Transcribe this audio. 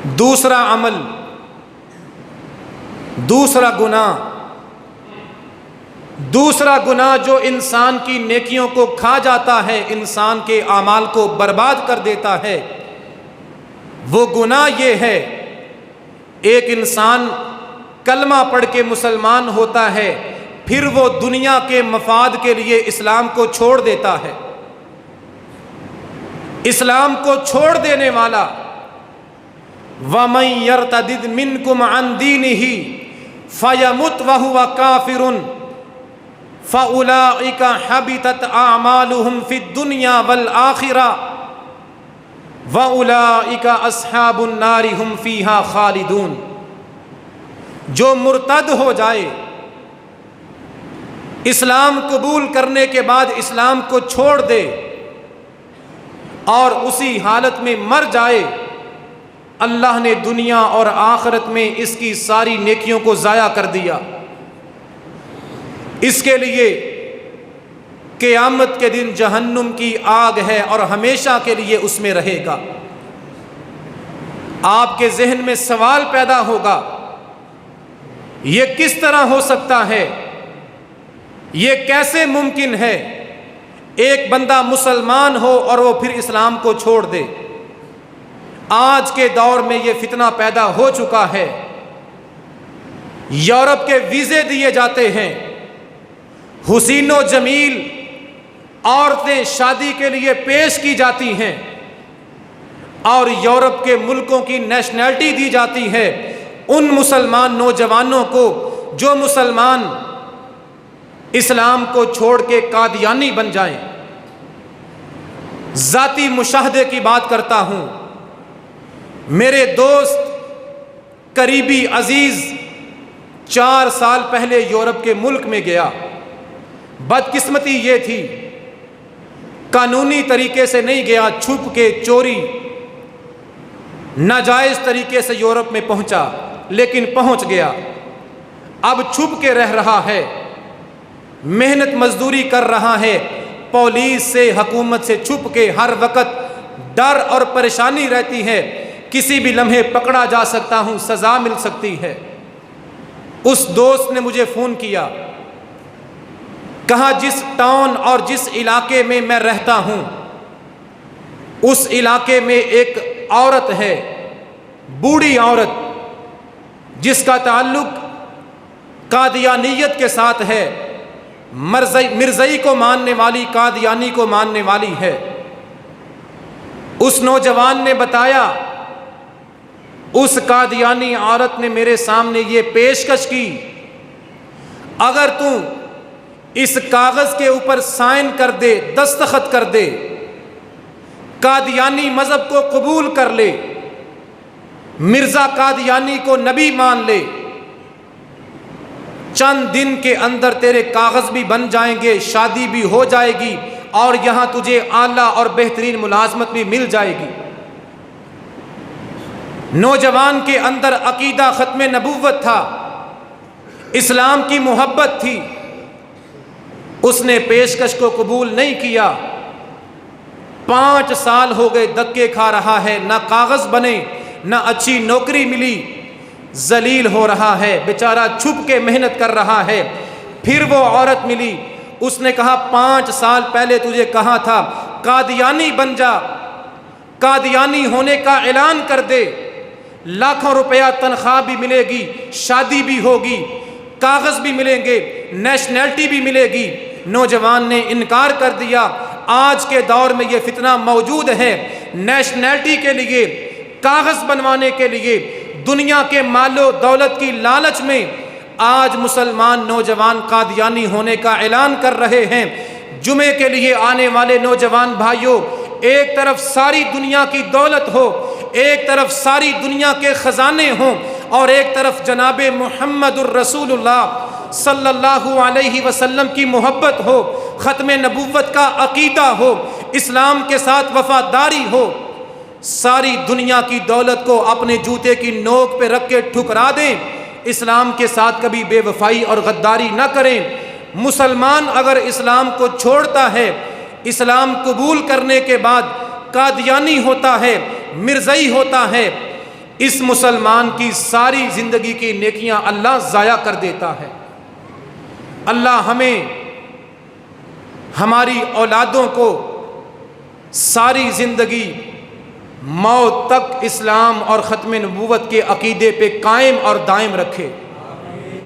دوسرا عمل، دوسرا گناہ جو انسان کی نیکیوں کو کھا جاتا ہے، انسان کے اعمال کو برباد کر دیتا ہے، وہ گناہ یہ ہے، ایک انسان کلمہ پڑھ کے مسلمان ہوتا ہے، پھر وہ دنیا کے مفاد کے لیے اسلام کو چھوڑ دیتا ہے۔ اسلام کو چھوڑ دینے والا وَمَن يَرْتَدِدْ مِنْكُمْ عَنْ دِينِهِ فَيَمُتْ وَهُوَ كَافِرٌ فَأُولَئِكَ حَبِطَتْ أَعْمَالُهُمْ فِي الدُّنْيَا وَالْآخِرَةِ وَأُولَئِكَ أَصْحَابُ النَّارِ هُمْ فِيهَا خَالِدُونَ۔ جو مرتد ہو جائے، اسلام قبول کرنے کے بعد اسلام کو چھوڑ دے اور اسی حالت میں مر جائے، اللہ نے دنیا اور آخرت میں اس کی ساری نیکیوں کو ضائع کر دیا۔ اس کے لیے قیامت کے دن جہنم کی آگ ہے اور ہمیشہ کے لیے اس میں رہے گا۔ آپ کے ذہن میں سوال پیدا ہوگا، یہ کس طرح ہو سکتا ہے؟ یہ کیسے ممکن ہے ایک بندہ مسلمان ہو اور وہ پھر اسلام کو چھوڑ دے؟ آج کے دور میں یہ فتنہ پیدا ہو چکا ہے۔ یورپ کے ویزے دیے جاتے ہیں، حسین و جمیل عورتیں شادی کے لیے پیش کی جاتی ہیں اور یورپ کے ملکوں کی نیشنلٹی دی جاتی ہے ان مسلمان نوجوانوں کو جو مسلمان اسلام کو چھوڑ کے قادیانی بن جائیں۔ ذاتی مشاہدے کی بات کرتا ہوں، میرے دوست قریبی عزیز 4 سال پہلے یورپ کے ملک میں گیا۔ بدقسمتی یہ تھی، قانونی طریقے سے نہیں گیا، چھپ کے چوری ناجائز طریقے سے یورپ میں پہنچا، لیکن پہنچ گیا۔ اب چھپ کے رہ رہا ہے، محنت مزدوری کر رہا ہے، پولیس سے حکومت سے چھپ کے ہر وقت ڈر اور پریشانی رہتی ہے، کسی بھی لمحے پکڑا جا سکتا ہوں، سزا مل سکتی ہے۔ اس دوست نے مجھے فون کیا، کہا جس ٹاؤن اور جس علاقے میں میں رہتا ہوں اس علاقے میں ایک عورت ہے، بوڑھی عورت، جس کا تعلق قادیانیت کے ساتھ ہے، مرزائی کو ماننے والی، قادیانی کو ماننے والی ہے۔ اس نوجوان نے بتایا، اس قادیانی عورت نے میرے سامنے یہ پیشکش کی، اگر تو اس کاغذ کے اوپر سائن کر دے، دستخط کر دے، قادیانی مذہب کو قبول کر لے، مرزا قادیانی کو نبی مان لے، چند دن کے اندر تیرے کاغذ بھی بن جائیں گے، شادی بھی ہو جائے گی اور یہاں تجھے اعلیٰ اور بہترین ملازمت بھی مل جائے گی۔ نوجوان کے اندر عقیدہ ختم نبوت تھا، اسلام کی محبت تھی، اس نے پیشکش کو قبول نہیں کیا۔ 5 سال ہو گئے دھکے کھا رہا ہے، نہ کاغذ بنے، نہ اچھی نوکری ملی، ذلیل ہو رہا ہے، بیچارہ چھپ کے محنت کر رہا ہے۔ پھر وہ عورت ملی، اس نے کہا 5 سال پہلے تجھے کہا تھا قادیانی بن جا، قادیانی ہونے کا اعلان کر دے، لاکھوں روپیہ تنخواہ بھی ملے گی، شادی بھی ہوگی، کاغذ بھی ملیں گے، نیشنلٹی بھی ملے گی۔ نوجوان نے انکار کر دیا۔ آج کے دور میں یہ فتنہ موجود ہے، نیشنلٹی کے لیے، کاغذ بنوانے کے لیے، دنیا کے مال و دولت کی لالچ میں آج مسلمان نوجوان قادیانی ہونے کا اعلان کر رہے ہیں۔ جمعے کے لیے آنے والے نوجوان بھائیوں، ایک طرف ساری دنیا کی دولت ہو، ایک طرف ساری دنیا کے خزانے ہوں، اور ایک طرف جناب محمد الرسول اللہ صلی اللہ علیہ وسلم کی محبت ہو، ختم نبوت کا عقیدہ ہو، اسلام کے ساتھ وفاداری ہو، ساری دنیا کی دولت کو اپنے جوتے کی نوک پہ رکھ کے ٹھکرا دیں، اسلام کے ساتھ کبھی بے وفائی اور غداری نہ کریں۔ مسلمان اگر اسلام کو چھوڑتا ہے، اسلام قبول کرنے کے بعد قادیانی ہوتا ہے، مرزائی ہوتا ہے، اس مسلمان کی ساری زندگی کی نیکیاں اللہ ضائع کر دیتا ہے۔ اللہ ہمیں، ہماری اولادوں کو ساری زندگی موت تک اسلام اور ختم نبوت کے عقیدے پہ قائم اور دائم رکھے۔